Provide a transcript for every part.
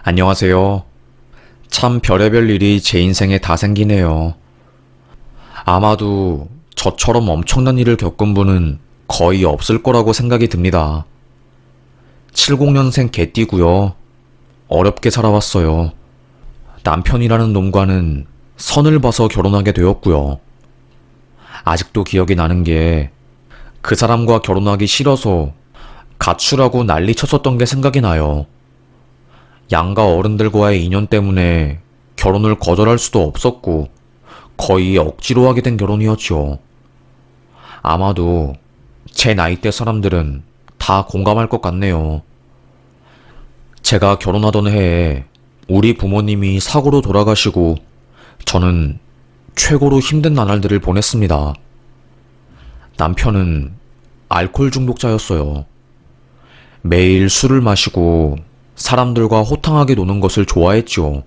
안녕하세요. 참 별의별 일이 제 인생에 다 생기네요. 아마도 저처럼 엄청난 일을 겪은 분은 거의 없을 거라고 생각이 듭니다. 70년생 개띠고요. 어렵게 살아왔어요. 남편이라는 놈과는 선을 봐서 결혼하게 되었고요. 아직도 기억이 나는 게 그 사람과 결혼하기 싫어서 가출하고 난리 쳤었던 게 생각이 나요. 양가 어른들과의 인연 때문에 결혼을 거절할 수도 없었고 거의 억지로 하게 된 결혼이었죠. 아마도 제 나이대 사람들은 다 공감할 것 같네요. 제가 결혼하던 해에 우리 부모님이 사고로 돌아가시고 저는 최고로 힘든 나날들을 보냈습니다. 남편은 알코올 중독자였어요. 매일 술을 마시고 사람들과 호탕하게 노는 것을 좋아했지요.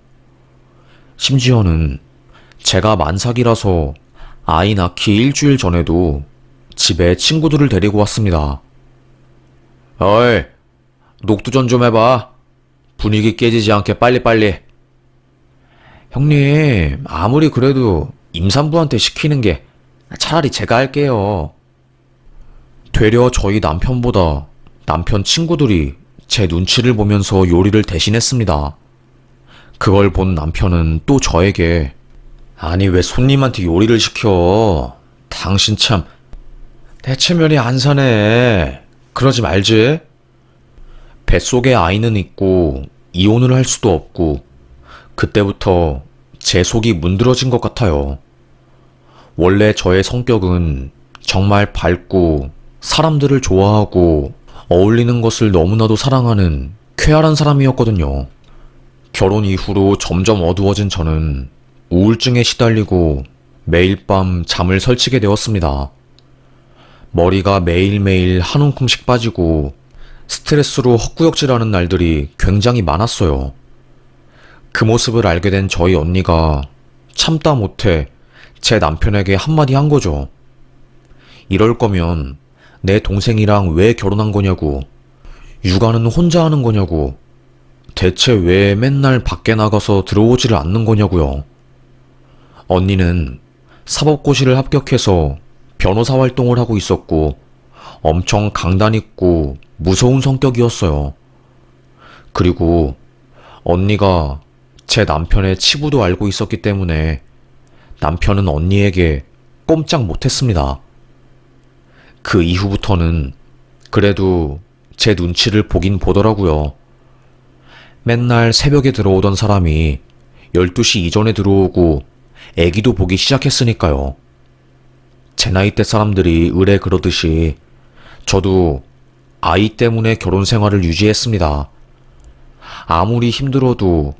심지어는 제가 만삭이라서 아이 낳기 일주일 전에도 집에 친구들을 데리고 왔습니다. 어이, 녹두전 좀 해봐. 분위기 깨지지 않게 빨리빨리. 형님, 아무리 그래도 임산부한테 시키는 게 차라리 제가 할게요. 되려 저희 남편보다 남편 친구들이 제 눈치를 보면서 요리를 대신했습니다. 그걸 본 남편은 또 저에게 아니 왜 손님한테 요리를 시켜? 당신 참 대체면이 안 사네. 그러지 말지. 뱃속에 아이는 있고 이혼을 할 수도 없고 그때부터 제 속이 문드러진 것 같아요. 원래 저의 성격은 정말 밝고 사람들을 좋아하고 어울리는 것을 너무나도 사랑하는 쾌활한 사람이었거든요. 결혼 이후로 점점 어두워진 저는 우울증에 시달리고 매일 밤 잠을 설치게 되었습니다. 머리가 매일매일 한 움큼씩 빠지고 스트레스로 헛구역질하는 날들이 굉장히 많았어요. 그 모습을 알게 된 저희 언니가 참다 못해 제 남편에게 한마디 한 거죠. 이럴 거면 내 동생이랑 왜 결혼한 거냐고, 육아는 혼자 하는 거냐고, 대체 왜 맨날 밖에 나가서 들어오지를 않는 거냐고요. 언니는 사법고시를 합격해서 변호사 활동을 하고 있었고 엄청 강단 있고 무서운 성격이었어요. 그리고 언니가 제 남편의 치부도 알고 있었기 때문에 남편은 언니에게 꼼짝 못했습니다. 그 이후부터는 그래도 제 눈치를 보긴 보더라고요. 맨날 새벽에 들어오던 사람이 12시 이전에 들어오고 애기도 보기 시작했으니까요. 제 나이대 사람들이 의뢰 그러듯이 저도 아이 때문에 결혼 생활을 유지했습니다. 아무리 힘들어도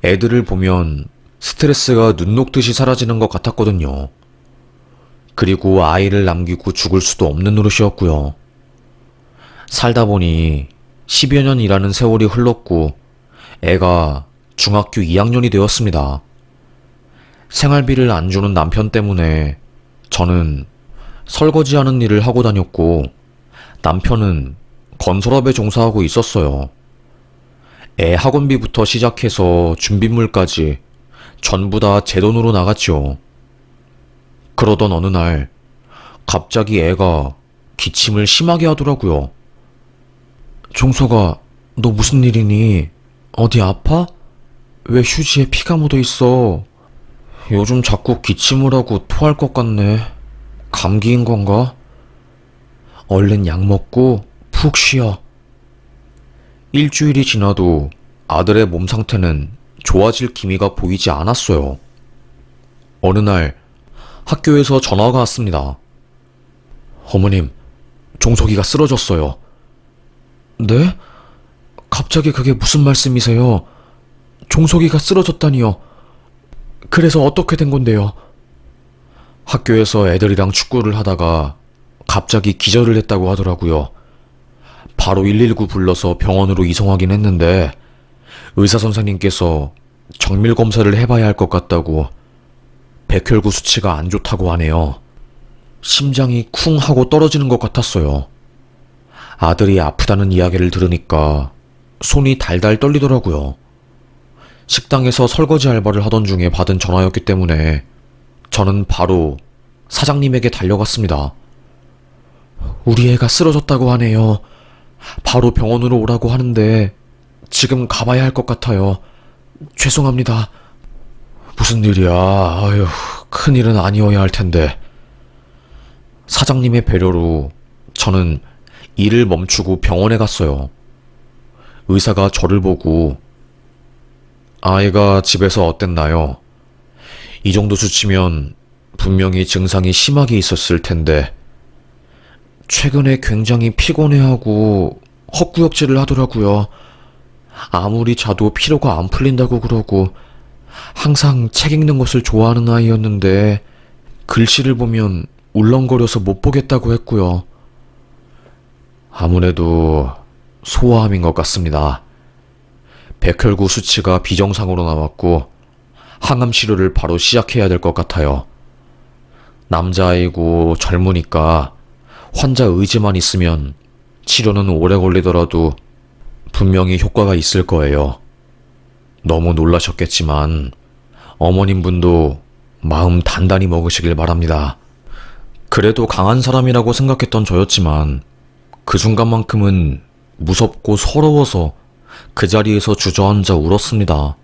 애들을 보면 스트레스가 눈 녹듯이 사라지는 것 같았거든요. 그리고 아이를 남기고 죽을 수도 없는 노릇이었고요. 살다 보니 10여 년 일하는 세월이 흘렀고 애가 중학교 2학년이 되었습니다. 생활비를 안 주는 남편 때문에 저는 설거지하는 일을 하고 다녔고 남편은 건설업에 종사하고 있었어요. 애 학원비부터 시작해서 준비물까지 전부 다 제 돈으로 나갔죠. 그러던 어느 날 갑자기 애가 기침을 심하게 하더라고요. 종서가, 너 무슨 일이니? 어디 아파? 왜 휴지에 피가 묻어 있어? 요즘 자꾸 기침을 하고 토할 것 같네. 감기인 건가? 얼른 약 먹고 푹 쉬어. 일주일이 지나도 아들의 몸 상태는 좋아질 기미가 보이지 않았어요. 어느 날 학교에서 전화가 왔습니다. 어머님, 종석이가 쓰러졌어요. 네? 갑자기 그게 무슨 말씀이세요? 종석이가 쓰러졌다니요. 그래서 어떻게 된 건데요? 학교에서 애들이랑 축구를 하다가 갑자기 기절을 했다고 하더라고요. 바로 119 불러서 병원으로 이송하긴 했는데 의사 선생님께서 정밀 검사를 해봐야 할 것 같다고 백혈구 수치가 안 좋다고 하네요. 심장이 쿵 하고 떨어지는 것 같았어요. 아들이 아프다는 이야기를 들으니까 손이 달달 떨리더라고요. 식당에서 설거지 알바를 하던 중에 받은 전화였기 때문에 저는 바로 사장님에게 달려갔습니다. 우리 애가 쓰러졌다고 하네요. 바로 병원으로 오라고 하는데 지금 가봐야 할 것 같아요. 죄송합니다. 무슨 일이야. 아유, 큰일은 아니어야 할 텐데. 사장님의 배려로 저는 일을 멈추고 병원에 갔어요. 의사가 저를 보고 아이가 집에서 어땠나요? 이 정도 수치면 분명히 증상이 심하게 있었을 텐데 최근에 굉장히 피곤해하고 헛구역질을 하더라고요. 아무리 자도 피로가 안 풀린다고 그러고 항상 책 읽는 것을 좋아하는 아이였는데 글씨를 보면 울렁거려서 못 보겠다고 했고요. 아무래도 소아암인 것 같습니다. 백혈구 수치가 비정상으로 나왔고 항암 치료를 바로 시작해야 될 것 같아요. 남자아이고 젊으니까 환자 의지만 있으면 치료는 오래 걸리더라도 분명히 효과가 있을 거예요. 너무 놀라셨겠지만 어머님 분도 마음 단단히 먹으시길 바랍니다. 그래도 강한 사람이라고 생각했던 저였지만 그 순간만큼은 무섭고 서러워서 그 자리에서 주저앉아 울었습니다.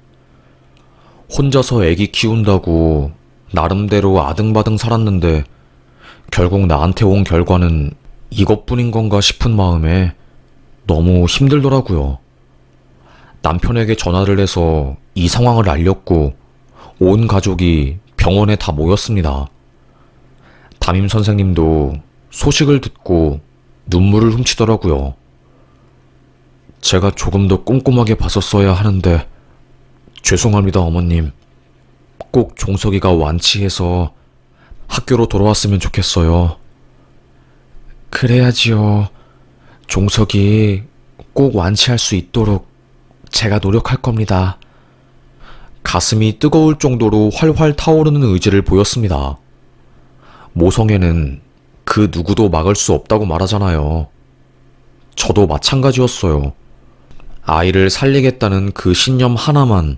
혼자서 애기 키운다고 나름대로 아등바등 살았는데 결국 나한테 온 결과는 이것뿐인 건가 싶은 마음에 너무 힘들더라고요. 남편에게 전화를 해서 이 상황을 알렸고 온 가족이 병원에 다 모였습니다. 담임 선생님도 소식을 듣고 눈물을 훔치더라고요. 제가 조금 더 꼼꼼하게 봤었어야 하는데 죄송합니다, 어머님. 꼭 종석이가 완치해서 학교로 돌아왔으면 좋겠어요. 그래야지요. 종석이 꼭 완치할 수 있도록 제가 노력할 겁니다. 가슴이 뜨거울 정도로 활활 타오르는 의지를 보였습니다. 모성애는 그 누구도 막을 수 없다고 말하잖아요. 저도 마찬가지였어요. 아이를 살리겠다는 그 신념 하나만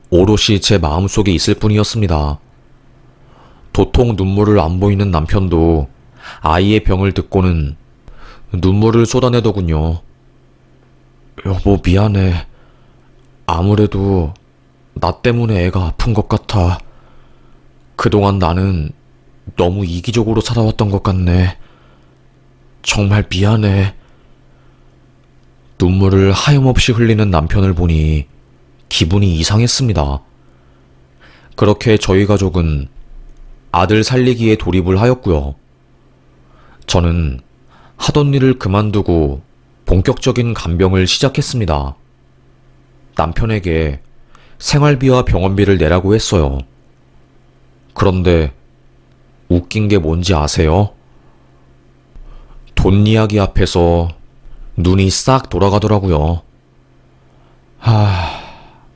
오롯이 제 마음속에 있을 뿐이었습니다. 도통 눈물을 안 보이는 남편도 아이의 병을 듣고는 눈물을 쏟아내더군요. 여보, 미안해. 아무래도 나 때문에 애가 아픈 것 같아. 그동안 나는 너무 이기적으로 살아왔던 것 같네. 정말 미안해. 눈물을 하염없이 흘리는 남편을 보니 기분이 이상했습니다. 그렇게 저희 가족은 아들 살리기에 돌입을 하였고요. 저는 하던 일을 그만두고 본격적인 간병을 시작했습니다. 남편에게 생활비와 병원비를 내라고 했어요. 그런데 웃긴 게 뭔지 아세요? 돈 이야기 앞에서 눈이 싹 돌아가더라고요.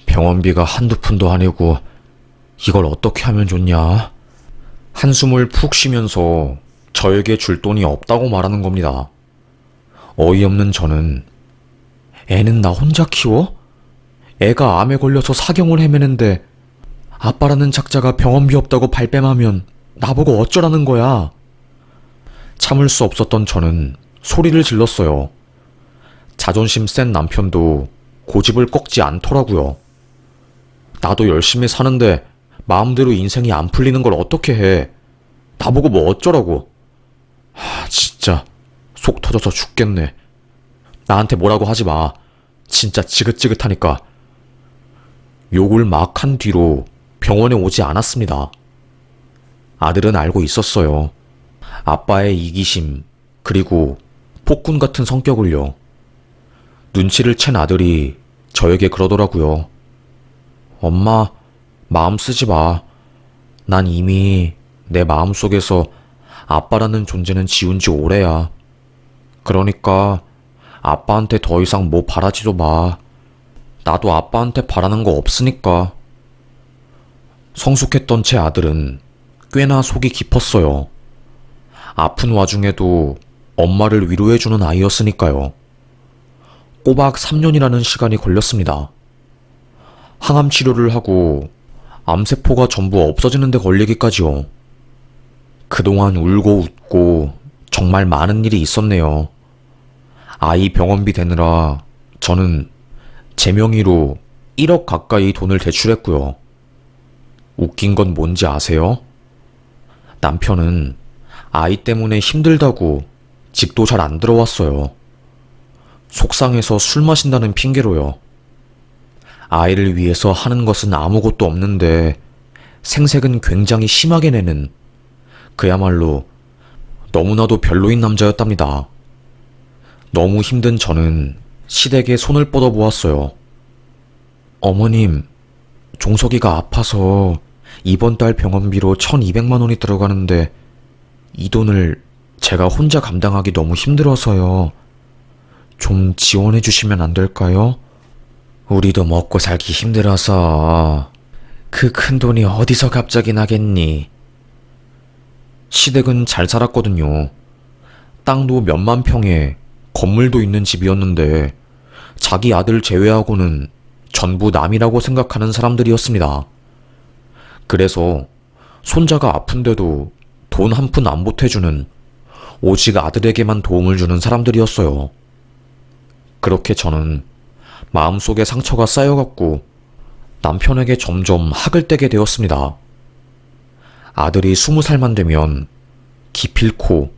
병원비가 한두 푼도 아니고 이걸 어떻게 하면 좋냐? 한숨을 푹 쉬면서 저에게 줄 돈이 없다고 말하는 겁니다. 어이없는 저는 애는 나 혼자 키워? 애가 암에 걸려서 사경을 헤매는데 아빠라는 작자가 병원비 없다고 발뺌하면 나보고 어쩌라는 거야? 참을 수 없었던 저는 소리를 질렀어요. 자존심 센 남편도 고집을 꺾지 않더라고요. 나도 열심히 사는데 마음대로 인생이 안 풀리는 걸 어떻게 해? 나보고 뭐 어쩌라고? 진짜 속 터져서 죽겠네. 나한테 뭐라고 하지 마. 진짜 지긋지긋하니까. 욕을 막 한 뒤로 병원에 오지 않았습니다. 아들은 알고 있었어요. 아빠의 이기심, 그리고 폭군 같은 성격을요. 눈치를 챈 아들이 저에게 그러더라고요. 엄마, 마음 쓰지 마. 난 이미 내 마음속에서 아빠라는 존재는 지운 지 오래야. 그러니까 아빠한테 더 이상 뭐 바라지도 마. 나도 아빠한테 바라는 거 없으니까. 성숙했던 제 아들은 꽤나 속이 깊었어요. 아픈 와중에도 엄마를 위로해주는 아이였으니까요. 꼬박 3년이라는 시간이 걸렸습니다. 항암 치료를 하고 암세포가 전부 없어지는 데 걸리기까지요. 그동안 울고 웃고 정말 많은 일이 있었네요. 아이 병원비 대느라 저는 제 명의로 1억 가까이 돈을 대출했고요. 웃긴 건 뭔지 아세요? 남편은 아이 때문에 힘들다고 집도 잘 안 들어왔어요. 속상해서 술 마신다는 핑계로요. 아이를 위해서 하는 것은 아무것도 없는데 생색은 굉장히 심하게 내는 그야말로 너무나도 별로인 남자였답니다. 너무 힘든 저는 시댁에 손을 뻗어보았어요. 어머님, 종석이가 아파서 이번 달 병원비로 1200만 원이 들어가는데 이 돈을 제가 혼자 감당하기 너무 힘들어서요. 좀 지원해 주시면 안 될까요? 우리도 먹고 살기 힘들어서 그 큰 돈이 어디서 갑자기 나겠니? 시댁은 잘 살았거든요. 땅도 몇만 평에 건물도 있는 집이었는데 자기 아들 제외하고는 전부 남이라고 생각하는 사람들이었습니다. 그래서 손자가 아픈데도 돈 한 푼 안 보태주는 오직 아들에게만 도움을 주는 사람들이었어요. 그렇게 저는 마음속에 상처가 쌓여갔고 남편에게 점점 학을 떼게 되었습니다. 아들이 20살만 되면 기필코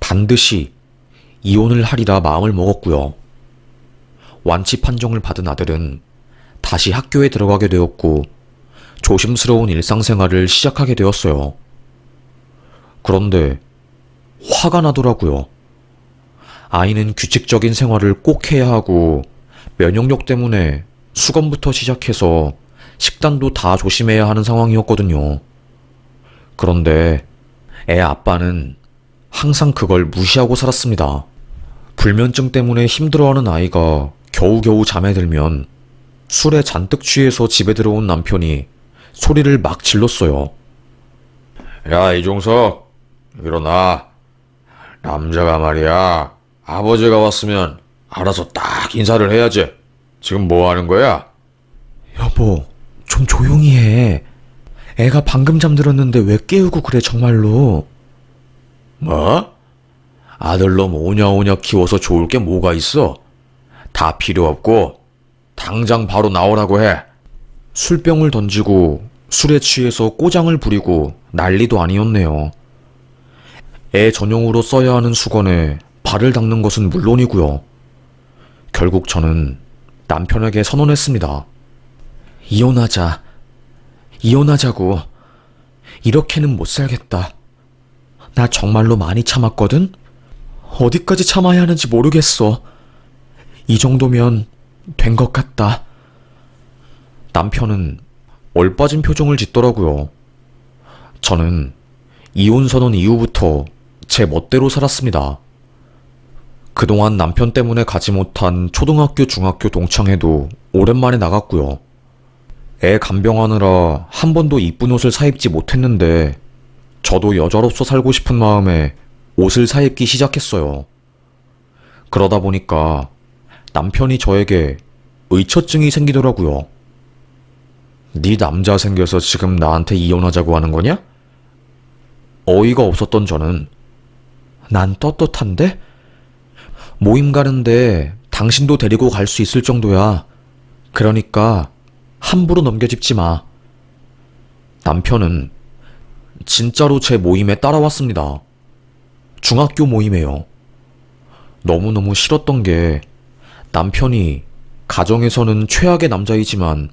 반드시 이혼을 하리라 마음을 먹었고요. 완치 판정을 받은 아들은 다시 학교에 들어가게 되었고 조심스러운 일상생활을 시작하게 되었어요. 그런데 화가 나더라고요. 아이는 규칙적인 생활을 꼭 해야 하고 면역력 때문에 수건부터 시작해서 식단도 다 조심해야 하는 상황이었거든요. 그런데 애 아빠는 항상 그걸 무시하고 살았습니다. 불면증 때문에 힘들어하는 아이가 겨우겨우 잠에 들면 술에 잔뜩 취해서 집에 들어온 남편이 소리를 막 질렀어요. 야, 이종석, 일어나. 남자가 말이야, 아버지가 왔으면 알아서 딱 인사를 해야지. 지금 뭐 하는 거야? 여보, 좀 조용히 해. 애가 방금 잠들었는데 왜 깨우고 그래, 정말로. 뭐? 아들놈 오냐오냐 키워서 좋을 게 뭐가 있어? 다 필요 없고 당장 바로 나오라고 해. 술병을 던지고 술에 취해서 꼬장을 부리고 난리도 아니었네요. 애 전용으로 써야 하는 수건에 발을 닦는 것은 물론이고요. 결국 저는 남편에게 선언했습니다. 이혼하자. 이혼하자고. 이렇게는 못 살겠다. 나 정말로 많이 참았거든? 어디까지 참아야 하는지 모르겠어. 이 정도면 된 것 같다. 남편은 얼빠진 표정을 짓더라고요. 저는 이혼 선언 이후부터 제 멋대로 살았습니다. 그동안 남편 때문에 가지 못한 초등학교, 중학교 동창회도 오랜만에 나갔고요. 애 간병하느라 한 번도 이쁜 옷을 사입지 못했는데 저도 여자로서 살고 싶은 마음에 옷을 사입기 시작했어요. 그러다 보니까 남편이 저에게 의처증이 생기더라고요. 네 남자 생겨서 지금 나한테 이혼하자고 하는 거냐? 어이가 없었던 저는 난 떳떳한데? 모임 가는데 당신도 데리고 갈 수 있을 정도야. 그러니까 함부로 넘겨짚지 마. 남편은 진짜로 제 모임에 따라왔습니다. 중학교 모임에요. 너무너무 싫었던 게 남편이 가정에서는 최악의 남자이지만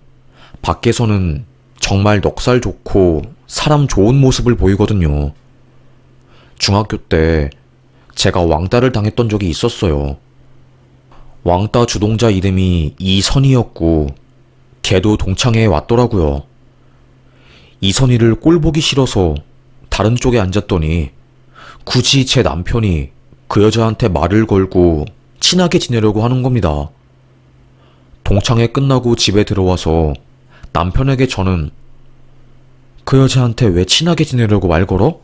밖에서는 정말 넉살 좋고 사람 좋은 모습을 보이거든요. 중학교 때 제가 왕따를 당했던 적이 있었어요. 왕따 주동자 이름이 이선희였고 걔도 동창회에 왔더라고요. 이선희를 꼴보기 싫어서 다른 쪽에 앉았더니 굳이 제 남편이 그 여자한테 말을 걸고 친하게 지내려고 하는 겁니다. 동창회 끝나고 집에 들어와서 남편에게 저는 그 여자한테 왜 친하게 지내려고 말 걸어?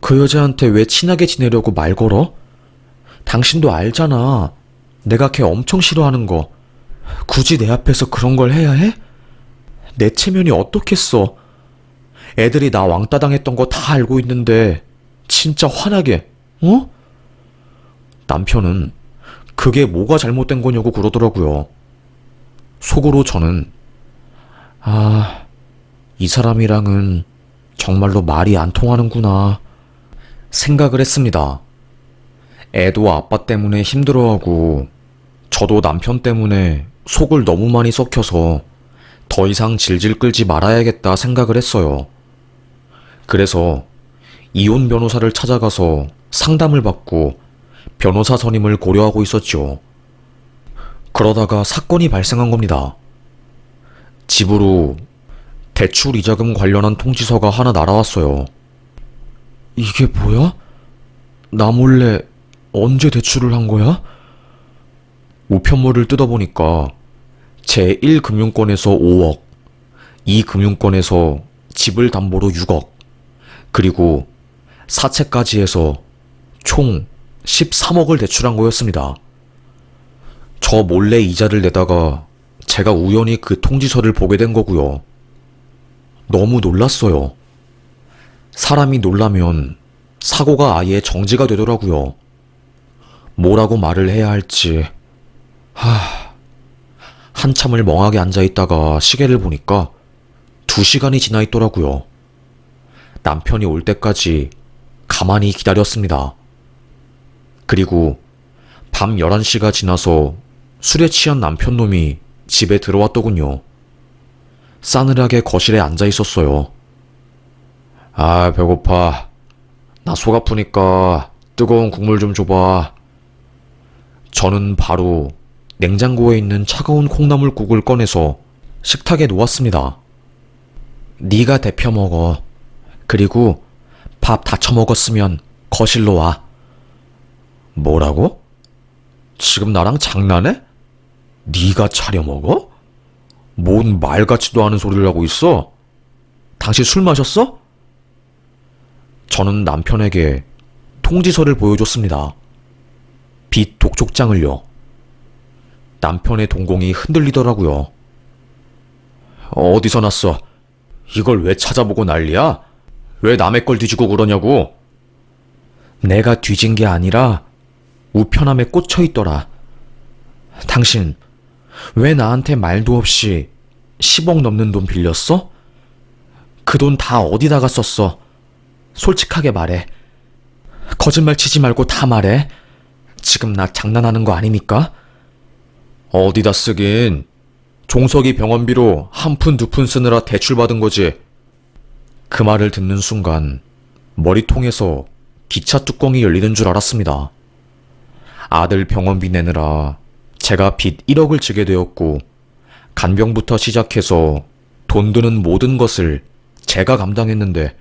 그 여자한테 왜 친하게 지내려고 말 걸어? 당신도 알잖아. 내가 걔 엄청 싫어하는 거. 굳이 내 앞에서 그런 걸 해야 해? 내 체면이 어떻겠어. 애들이 나 왕따 당했던 거 다 알고 있는데 진짜 화나게, 어? 남편은 그게 뭐가 잘못된 거냐고 그러더라고요. 속으로 저는 이 사람이랑은 정말로 말이 안 통하는구나 생각을 했습니다. 애도 아빠 때문에 힘들어하고 저도 남편 때문에 속을 너무 많이 썩혀서 더 이상 질질 끌지 말아야겠다 생각을 했어요. 그래서 이혼 변호사를 찾아가서 상담을 받고 변호사 선임을 고려하고 있었죠. 그러다가 사건이 발생한 겁니다. 집으로 대출 이자금 관련한 통지서가 하나 날아왔어요. 이게 뭐야? 나 몰래 언제 대출을 한 거야? 우편물을 뜯어보니까 제1금융권에서 5억, 2금융권에서 집을 담보로 6억, 그리고 사채까지 해서 총 13억을 대출한 거였습니다. 저 몰래 이자를 내다가 제가 우연히 그 통지서를 보게 된 거고요. 너무 놀랐어요. 사람이 놀라면 사고가 아예 정지가 되더라고요. 뭐라고 말을 해야 할지. 한참을 멍하게 앉아있다가 시계를 보니까 2시간이 지나 있더라고요. 남편이 올 때까지 가만히 기다렸습니다. 그리고 밤 11시가 지나서 술에 취한 남편놈이 집에 들어왔더군요. 싸늘하게 거실에 앉아 있었어요. 배고파. 나 속 아프니까 뜨거운 국물 좀 줘봐. 저는 바로 냉장고에 있는 차가운 콩나물국을 꺼내서 식탁에 놓았습니다. 네가 데펴 먹어. 그리고 밥 다 처먹었으면 거실로 와. 뭐라고? 지금 나랑 장난해? 네가 차려 먹어? 뭔 말 같지도 않은 소리를 하고 있어? 당신 술 마셨어? 저는 남편에게 통지서를 보여줬습니다. 빚 독촉장을요. 남편의 동공이 흔들리더라고요. 어디서 났어? 이걸 왜 찾아보고 난리야? 왜 남의 걸 뒤지고 그러냐고? 내가 뒤진 게 아니라 우편함에 꽂혀 있더라. 당신 왜 나한테 말도 없이 10억 넘는 돈 빌렸어? 그 돈 다 어디다가 썼어? 솔직하게 말해. 거짓말 치지 말고 다 말해. 지금 나 장난하는 거 아니니까? 어디다 쓰긴. 종석이 병원비로 한 푼 두 푼 쓰느라 대출받은 거지. 그 말을 듣는 순간 머리통에서 기차 뚜껑이 열리는 줄 알았습니다. 아들 병원비 내느라 제가 빚 1억을 지게 되었고 간병부터 시작해서 돈 드는 모든 것을 제가 감당했는데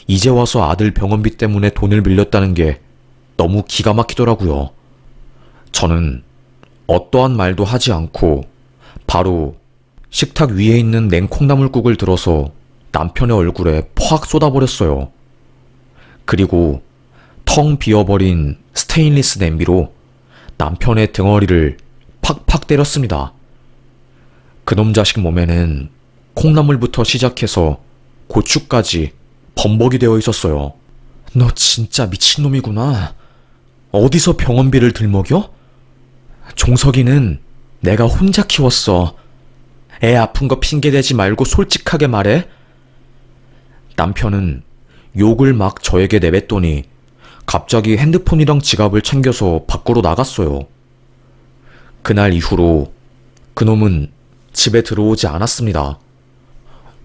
이제 와서 아들 병원비 때문에 돈을 빌렸다는 게 너무 기가 막히더라고요. 저는 어떠한 말도 하지 않고 바로 식탁 위에 있는 냉콩나물국을 들어서 남편의 얼굴에 퍽 쏟아버렸어요. 그리고 텅 비어버린 스테인리스 냄비로 남편의 등허리를 팍팍 때렸습니다. 그놈 자식 몸에는 콩나물부터 시작해서 고추까지 범벅이 되어 있었어요. 너 진짜 미친놈이구나. 어디서 병원비를 들먹여? 종석이는 내가 혼자 키웠어. 애 아픈 거 핑계대지 말고 솔직하게 말해. 남편은 욕을 막 저에게 내뱉더니 갑자기 핸드폰이랑 지갑을 챙겨서 밖으로 나갔어요. 그날 이후로 그놈은 집에 들어오지 않았습니다.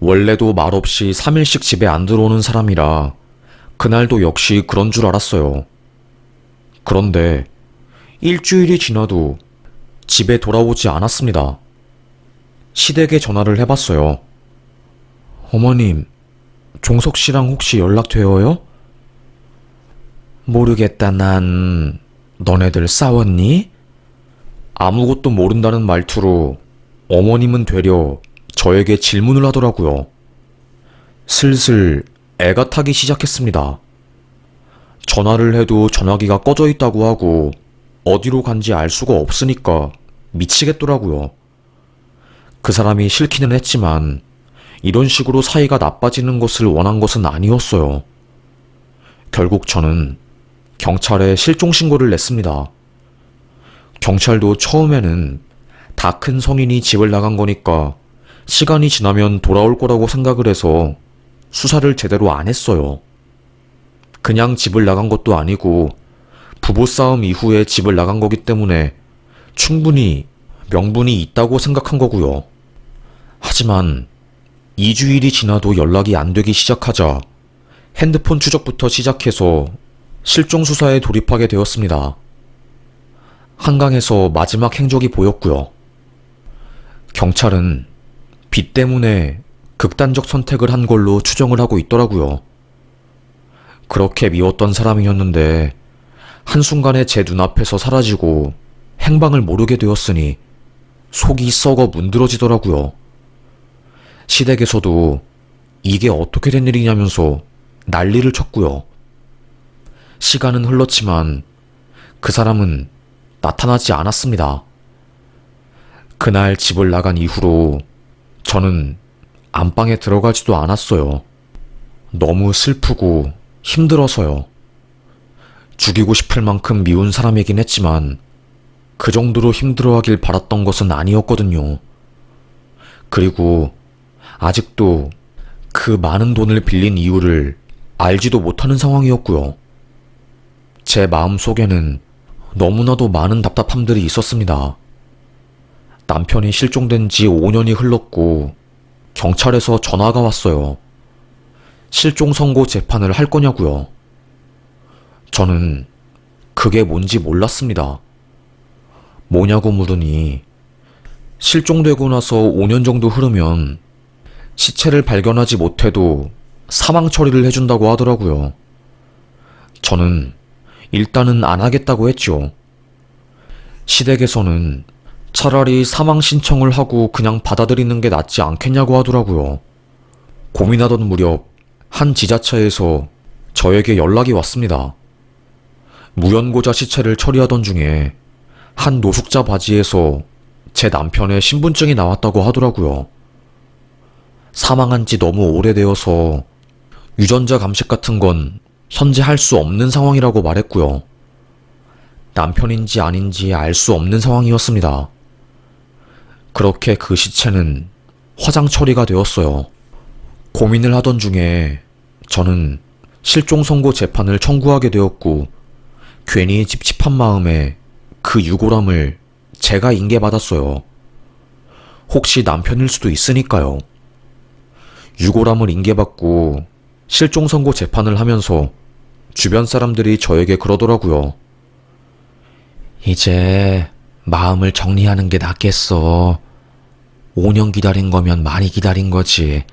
원래도 말없이 3일씩 집에 안 들어오는 사람이라 그날도 역시 그런 줄 알았어요. 그런데 일주일이 지나도 집에 돌아오지 않았습니다. 시댁에 전화를 해봤어요. 어머님, 종석 씨랑 혹시 연락돼요? 모르겠다, 난. 너네들 싸웠니? 아무것도 모른다는 말투로 어머님은 되려 저에게 질문을 하더라고요. 슬슬 애가 타기 시작했습니다. 전화를 해도 전화기가 꺼져 있다고 하고 어디로 간지 알 수가 없으니까 미치겠더라고요. 그 사람이 싫기는 했지만 이런 식으로 사이가 나빠지는 것을 원한 것은 아니었어요. 결국 저는 경찰에 실종 신고를 냈습니다. 경찰도 처음에는 다 큰 성인이 집을 나간 거니까 시간이 지나면 돌아올 거라고 생각을 해서 수사를 제대로 안 했어요. 그냥 집을 나간 것도 아니고 부부싸움 이후에 집을 나간 거기 때문에 충분히 명분이 있다고 생각한 거고요. 하지만 2주일이 지나도 연락이 안 되기 시작하자 핸드폰 추적부터 시작해서 실종 수사에 돌입하게 되었습니다. 한강에서 마지막 행적이 보였고요. 경찰은 빚 때문에 극단적 선택을 한 걸로 추정을 하고 있더라고요. 그렇게 미웠던 사람이었는데 한순간에 제 눈앞에서 사라지고 행방을 모르게 되었으니 속이 썩어 문드러지더라고요. 시댁에서도 이게 어떻게 된 일이냐면서 난리를 쳤고요. 시간은 흘렀지만 그 사람은 나타나지 않았습니다. 그날 집을 나간 이후로 저는 안방에 들어가지도 않았어요. 너무 슬프고 힘들어서요. 죽이고 싶을 만큼 미운 사람이긴 했지만 그 정도로 힘들어하길 바랐던 것은 아니었거든요. 그리고 아직도 그 많은 돈을 빌린 이유를 알지도 못하는 상황이었고요. 제 마음속에는 너무나도 많은 답답함들이 있었습니다. 남편이 실종된 지 5년이 흘렀고 경찰에서 전화가 왔어요. 실종 선고 재판을 할 거냐고요. 저는 그게 뭔지 몰랐습니다. 뭐냐고 물으니 실종되고 나서 5년 정도 흐르면 시체를 발견하지 못해도 사망 처리를 해준다고 하더라고요. 저는 일단은 안 하겠다고 했죠. 시댁에서는 차라리 사망 신청을 하고 그냥 받아들이는 게 낫지 않겠냐고 하더라고요. 고민하던 무렵 한 지자체에서 저에게 연락이 왔습니다. 무연고자 시체를 처리하던 중에 한 노숙자 바지에서 제 남편의 신분증이 나왔다고 하더라고요. 사망한 지 너무 오래되어서 유전자 감식 같은 건 현재 할 수 없는 상황이라고 말했고요. 남편인지 아닌지 알 수 없는 상황이었습니다. 그렇게 그 시체는 화장 처리가 되었어요. 고민을 하던 중에 저는 실종 선고 재판을 청구하게 되었고 괜히 찝찝한 마음에 그 유골함을 제가 인계받았어요. 혹시 남편일 수도 있으니까요. 유골함을 인계받고 실종 선고 재판을 하면서 주변 사람들이 저에게 그러더라고요. 이제 마음을 정리하는 게 낫겠어. 5년 기다린 거면 많이 기다린 거지.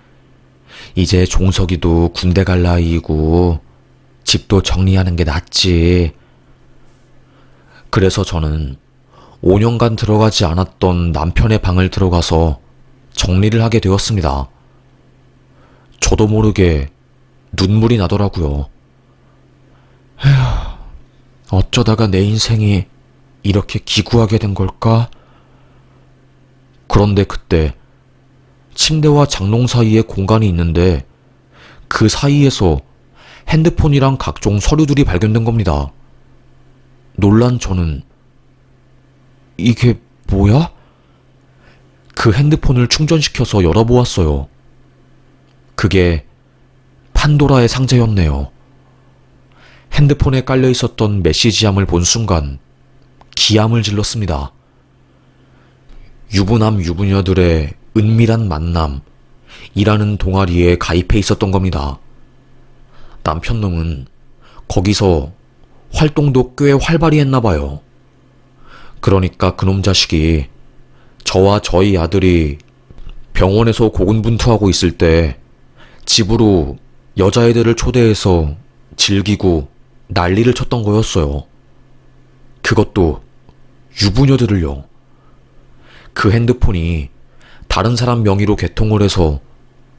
이제 종석이도 군대 갈 나이이고 집도 정리하는 게 낫지. 그래서 저는 5년간 들어가지 않았던 남편의 방을 들어가서 정리를 하게 되었습니다. 저도 모르게 눈물이 나더라고요. 에휴, 어쩌다가 내 인생이 이렇게 기구하게 된 걸까? 그런데 그때 침대와 장롱 사이에 공간이 있는데 그 사이에서 핸드폰이랑 각종 서류들이 발견된 겁니다. 놀란 저는 이게 뭐야? 그 핸드폰을 충전시켜서 열어보았어요. 그게 판도라의 상자였네요. 핸드폰에 깔려 있었던 메시지함을 본 순간 기함을 질렀습니다. 유부남 유부녀들의 은밀한 만남이라는 동아리에 가입해 있었던 겁니다. 남편 놈은 거기서 활동도 꽤 활발히 했나 봐요. 그러니까 그놈 자식이 저와 저희 아들이 병원에서 고군분투하고 있을 때 집으로 여자애들을 초대해서 즐기고 난리를 쳤던 거였어요. 그것도 유부녀들을요. 그 핸드폰이 다른 사람 명의로 개통을 해서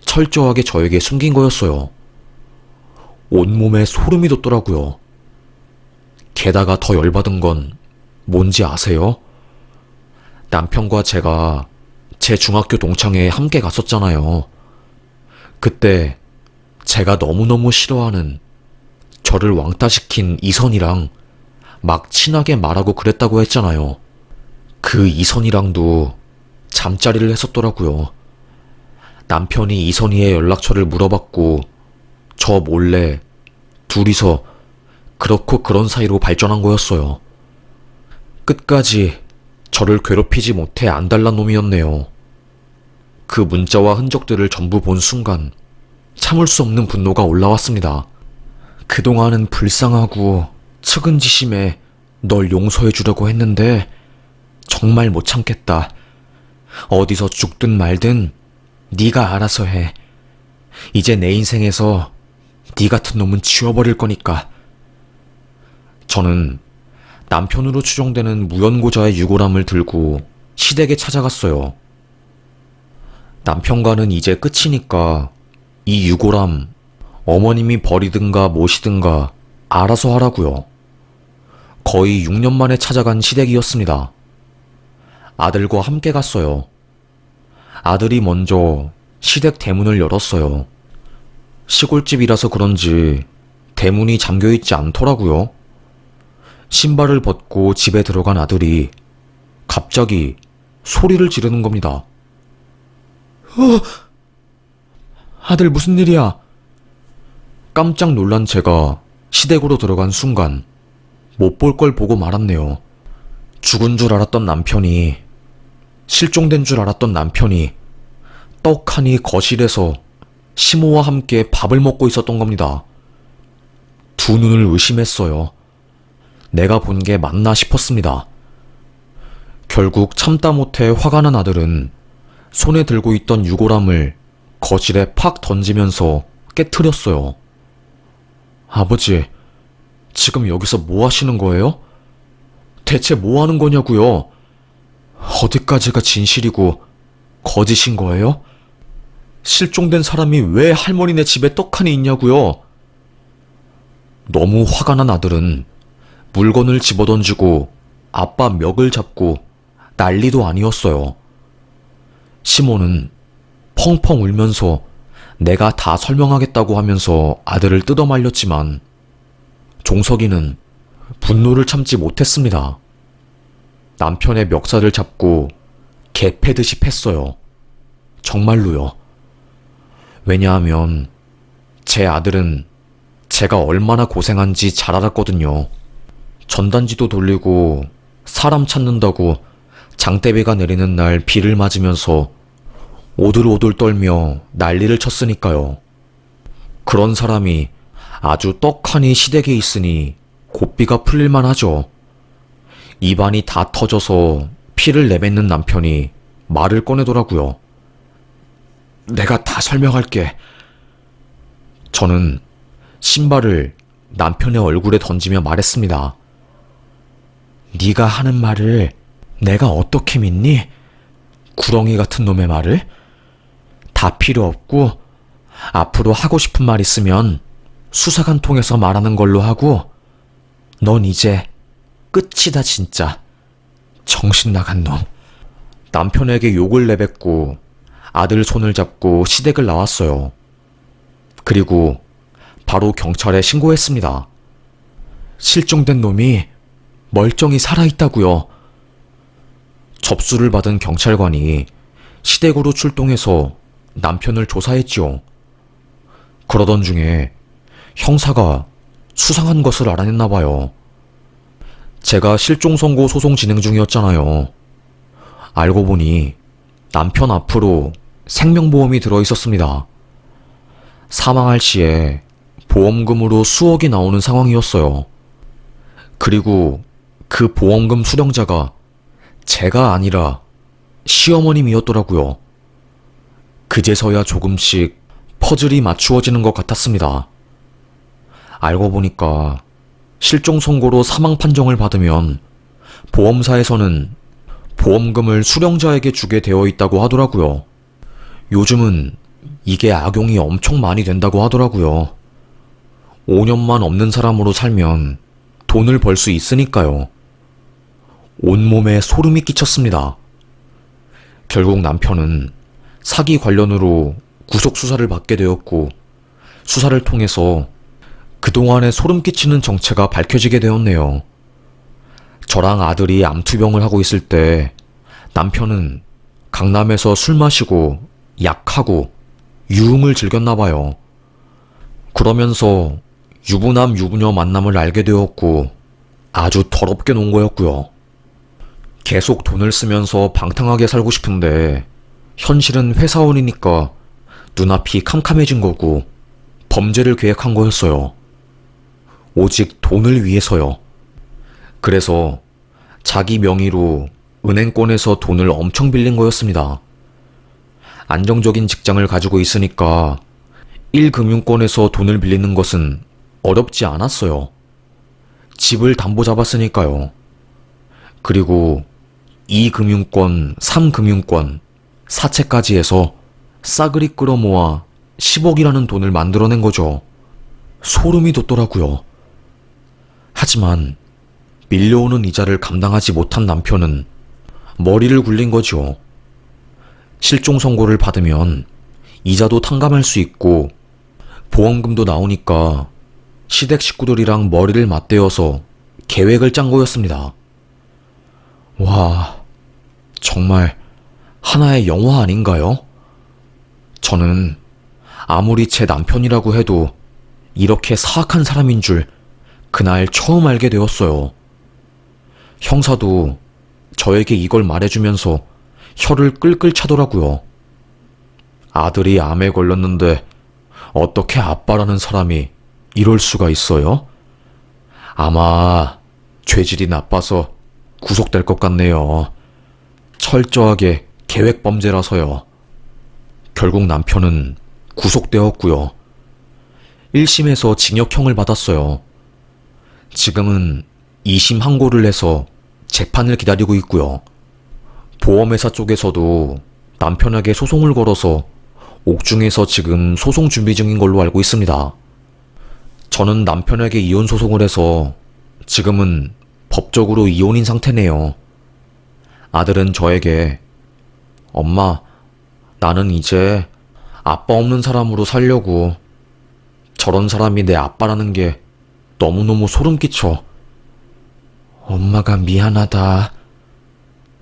철저하게 저에게 숨긴 거였어요. 온몸에 소름이 돋더라고요. 게다가 더 열받은 건 뭔지 아세요? 남편과 제가 제 중학교 동창회에 함께 갔었잖아요. 그때 제가 너무너무 싫어하는 저를 왕따시킨 이선이랑 막 친하게 말하고 그랬다고 했잖아요. 그 이선이랑도 잠자리를 했었더라고요. 남편이 이선희의 연락처를 물어봤고 저 몰래 둘이서 그렇고 그런 사이로 발전한 거였어요. 끝까지 저를 괴롭히지 못해 안달난 놈이었네요. 그 문자와 흔적들을 전부 본 순간 참을 수 없는 분노가 올라왔습니다. 그동안은 불쌍하고 측은지심에 널 용서해 주려고 했는데 정말 못 참겠다. 어디서 죽든 말든 네가 알아서 해. 이제 내 인생에서 네 같은 놈은 지워버릴 거니까. 저는 남편으로 추정되는 무연고자의 유골함을 들고 시댁에 찾아갔어요. 남편과는 이제 끝이니까 이 유골함 어머님이 버리든가 모시든가 알아서 하라고요. 거의 6년 만에 찾아간 시댁이었습니다. 아들과 함께 갔어요. 아들이 먼저 시댁 대문을 열었어요. 시골집이라서 그런지 대문이 잠겨있지 않더라고요. 신발을 벗고 집에 들어간 아들이 갑자기 소리를 지르는 겁니다. 아들 무슨 일이야? 깜짝 놀란 제가 시댁으로 들어간 순간 못 볼 걸 보고 말았네요. 죽은 줄 알았던 남편이, 실종된 줄 알았던 남편이 떡하니 거실에서 시모와 함께 밥을 먹고 있었던 겁니다. 두 눈을 의심했어요. 내가 본 게 맞나 싶었습니다. 결국 참다 못해 화가 난 아들은 손에 들고 있던 유골함을 거실에 팍 던지면서 깨트렸어요. 아버지, 지금 여기서 뭐 하시는 거예요? 대체 뭐 하는 거냐고요? 어디까지가 진실이고 거짓인 거예요? 실종된 사람이 왜 할머니네 집에 떡하니 있냐고요? 너무 화가 난 아들은 물건을 집어던지고 아빠 멱을 잡고 난리도 아니었어요. 시모는 펑펑 울면서 내가 다 설명하겠다고 하면서 아들을 뜯어말렸지만 종석이는 분노를 참지 못했습니다. 남편의 멱살을 잡고 개 패듯이 팼어요. 정말로요. 왜냐하면 제 아들은 제가 얼마나 고생한지 잘 알았거든요. 전단지도 돌리고 사람 찾는다고 장대비가 내리는 날 비를 맞으면서 오들오들 떨며 난리를 쳤으니까요. 그런 사람이 아주 떡하니 시댁에 있으니 고삐가 풀릴만 하죠. 입안이 다 터져서 피를 내뱉는 남편이 말을 꺼내더라고요. 내가 다 설명할게. 저는 신발을 남편의 얼굴에 던지며 말했습니다. 네가 하는 말을 내가 어떻게 믿니? 구렁이 같은 놈의 말을? 다 필요 없고 앞으로 하고 싶은 말 있으면 수사관 통해서 말하는 걸로 하고 넌 이제 끝이다 진짜. 정신 나간 놈. 남편에게 욕을 내뱉고 아들 손을 잡고 시댁을 나왔어요. 그리고 바로 경찰에 신고했습니다. 실종된 놈이 멀쩡히 살아있다고요. 접수를 받은 경찰관이 시댁으로 출동해서 남편을 조사했지요. 그러던 중에 형사가 수상한 것을 알아냈나 봐요. 제가 실종 선고 소송 진행 중이었잖아요. 알고 보니 남편 앞으로 생명보험이 들어있었습니다. 사망할 시에 보험금으로 수억이 나오는 상황이었어요. 그리고 그 보험금 수령자가 제가 아니라 시어머님이었더라고요. 그제서야 조금씩 퍼즐이 맞추어지는 것 같았습니다. 알고 보니까 실종 선고로 사망 판정을 받으면 보험사에서는 보험금을 수령자에게 주게 되어 있다고 하더라고요. 요즘은 이게 악용이 엄청 많이 된다고 하더라고요. 5년만 없는 사람으로 살면 돈을 벌 수 있으니까요. 온몸에 소름이 끼쳤습니다. 결국 남편은 사기 관련으로 구속 수사를 받게 되었고, 수사를 통해서 그동안의 소름 끼치는 정체가 밝혀지게 되었네요. 저랑 아들이 암투병을 하고 있을 때 남편은 강남에서 술 마시고 약하고 유흥을 즐겼나봐요. 그러면서 유부남 유부녀 만남을 알게 되었고 아주 더럽게 논 거였고요. 계속 돈을 쓰면서 방탕하게 살고 싶은데 현실은 회사원이니까 눈앞이 캄캄해진 거고 범죄를 계획한 거였어요. 오직 돈을 위해서요. 그래서 자기 명의로 은행권에서 돈을 엄청 빌린 거였습니다. 안정적인 직장을 가지고 있으니까 1금융권에서 돈을 빌리는 것은 어렵지 않았어요. 집을 담보 잡았으니까요. 그리고 2금융권, 3금융권, 사채까지 해서 싸그리 끌어모아 10억이라는 돈을 만들어낸 거죠. 소름이 돋더라고요. 하지만 밀려오는 이자를 감당하지 못한 남편은 머리를 굴린 거죠. 실종 선고를 받으면 이자도 탕감할 수 있고 보험금도 나오니까 시댁 식구들이랑 머리를 맞대어서 계획을 짠 거였습니다. 와, 정말 하나의 영화 아닌가요? 저는 아무리 제 남편이라고 해도 이렇게 사악한 사람인 줄 그날 처음 알게 되었어요. 형사도 저에게 이걸 말해주면서 혀를 끌끌 차더라고요. 아들이 암에 걸렸는데 어떻게 아빠라는 사람이 이럴 수가 있어요? 아마 죄질이 나빠서 구속될 것 같네요. 철저하게 계획범죄라서요. 결국 남편은 구속되었고요. 1심에서 징역형을 받았어요. 지금은 2심 항고를 해서 재판을 기다리고 있고요. 보험회사 쪽에서도 남편에게 소송을 걸어서 옥중에서 지금 소송 준비 중인 걸로 알고 있습니다. 저는 남편에게 이혼 소송을 해서 지금은 법적으로 이혼인 상태네요. 아들은 저에게 엄마, 나는 이제 아빠 없는 사람으로 살려고. 저런 사람이 내 아빠라는 게 너무너무 소름 끼쳐. 엄마가 미안하다.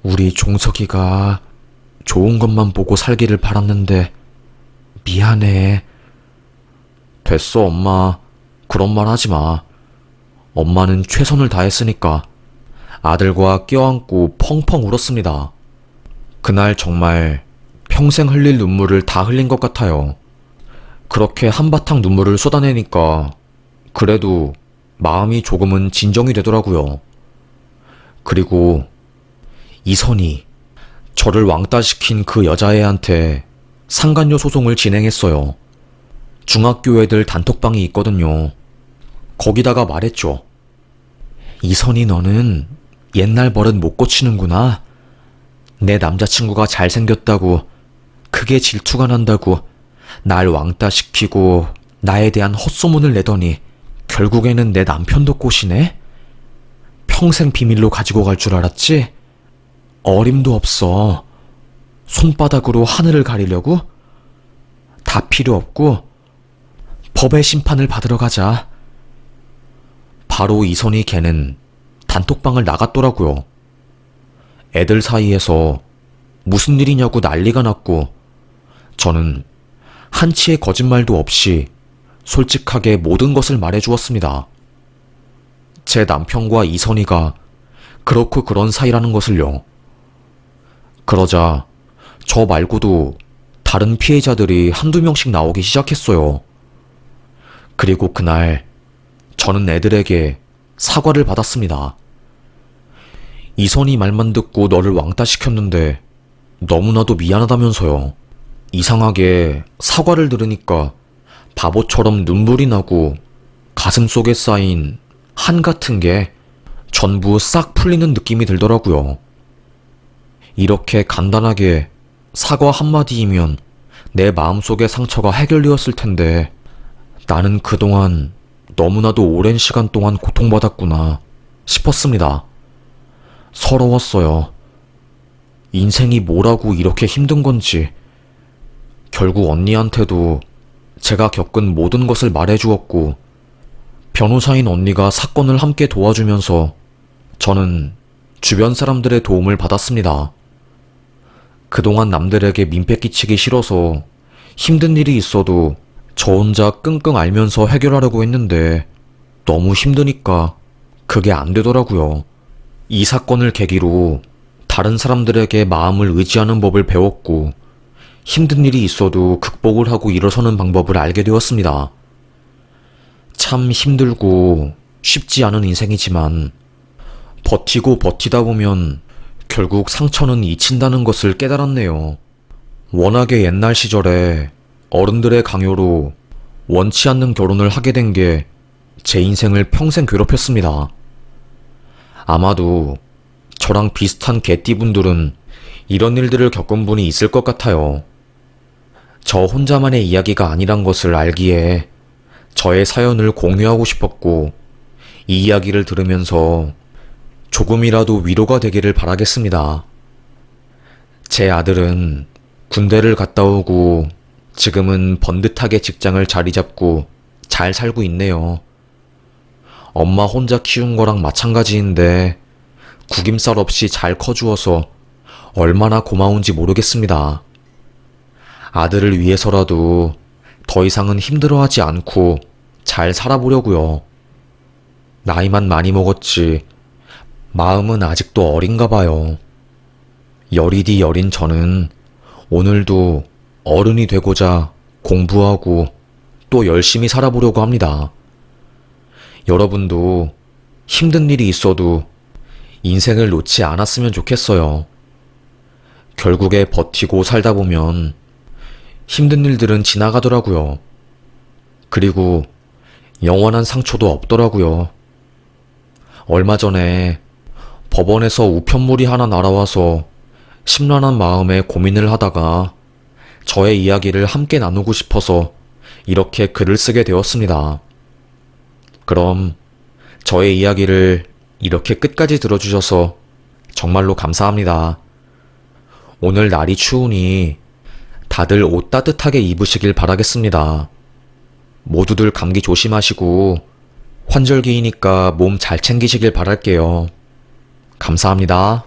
우리 종석이가 좋은 것만 보고 살기를 바랐는데 미안해. 됐어, 엄마. 그런 말 하지 마. 엄마는 최선을 다했으니까. 아들과 껴안고 펑펑 울었습니다. 그날 정말 평생 흘릴 눈물을 다 흘린 것 같아요. 그렇게 한바탕 눈물을 쏟아내니까 그래도 마음이 조금은 진정이 되더라고요. 그리고 이선이, 저를 왕따시킨 그 여자애한테 상간녀 소송을 진행했어요. 중학교 애들 단톡방이 있거든요. 거기다가 말했죠. 이선이, 너는 옛날 버릇 못 고치는구나. 내 남자친구가 잘생겼다고, 그게 질투가 난다고 날 왕따시키고 나에 대한 헛소문을 내더니 결국에는 내 남편도 꼬시네? 평생 비밀로 가지고 갈 줄 알았지? 어림도 없어. 손바닥으로 하늘을 가리려고? 다 필요 없고 법의 심판을 받으러 가자. 바로 이선희 걔는 단톡방을 나갔더라고요. 애들 사이에서 무슨 일이냐고 난리가 났고 저는 한치의 거짓말도 없이 솔직하게 모든 것을 말해주었습니다. 제 남편과 이선희가 그렇고 그런 사이라는 것을요. 그러자 저 말고도 다른 피해자들이 한두 명씩 나오기 시작했어요. 그리고 그날 저는 애들에게 사과를 받았습니다. 이선희 말만 듣고 너를 왕따시켰는데 너무나도 미안하다면서요. 이상하게 사과를 들으니까 바보처럼 눈물이 나고 가슴속에 쌓인 한 같은 게 전부 싹 풀리는 느낌이 들더라고요. 이렇게 간단하게 사과 한마디이면 내 마음속의 상처가 해결되었을 텐데 나는 그동안 너무나도 오랜 시간 동안 고통받았구나 싶었습니다. 서러웠어요. 인생이 뭐라고 이렇게 힘든 건지. 결국 언니한테도 제가 겪은 모든 것을 말해주었고, 변호사인 언니가 사건을 함께 도와주면서 저는 주변 사람들의 도움을 받았습니다. 그동안 남들에게 민폐 끼치기 싫어서 힘든 일이 있어도 저 혼자 끙끙 앓면서 해결하려고 했는데 너무 힘드니까 그게 안 되더라고요. 이 사건을 계기로 다른 사람들에게 마음을 의지하는 법을 배웠고, 힘든 일이 있어도 극복을 하고 일어서는 방법을 알게 되었습니다. 참 힘들고 쉽지 않은 인생이지만 버티고 버티다 보면 결국 상처는 잊힌다는 것을 깨달았네요. 워낙에 옛날 시절에 어른들의 강요로 원치 않는 결혼을 하게 된 게 제 인생을 평생 괴롭혔습니다. 아마도 저랑 비슷한 개띠분들은 이런 일들을 겪은 분이 있을 것 같아요. 저 혼자만의 이야기가 아니란 것을 알기에 저의 사연을 공유하고 싶었고, 이 이야기를 들으면서 조금이라도 위로가 되기를 바라겠습니다. 제 아들은 군대를 갔다 오고 지금은 번듯하게 직장을 자리 잡고 잘 살고 있네요. 엄마 혼자 키운 거랑 마찬가지인데 구김살 없이 잘 커주어서 얼마나 고마운지 모르겠습니다. 아들을 위해서라도 더 이상은 힘들어하지 않고 잘 살아보려고요. 나이만 많이 먹었지 마음은 아직도 어린가 봐요. 여리디 여린 저는 오늘도 어른이 되고자 공부하고 또 열심히 살아보려고 합니다. 여러분도 힘든 일이 있어도 인생을 놓지 않았으면 좋겠어요. 결국에 버티고 살다 보면 힘든 일들은 지나가더라고요. 그리고 영원한 상처도 없더라고요. 얼마 전에 법원에서 우편물이 하나 날아와서 심란한 마음에 고민을 하다가 저의 이야기를 함께 나누고 싶어서 이렇게 글을 쓰게 되었습니다. 그럼 저의 이야기를 이렇게 끝까지 들어주셔서 정말로 감사합니다. 오늘 날이 추우니 다들 옷 따뜻하게 입으시길 바라겠습니다. 모두들 감기 조심하시고 환절기이니까 몸 잘 챙기시길 바랄게요. 감사합니다.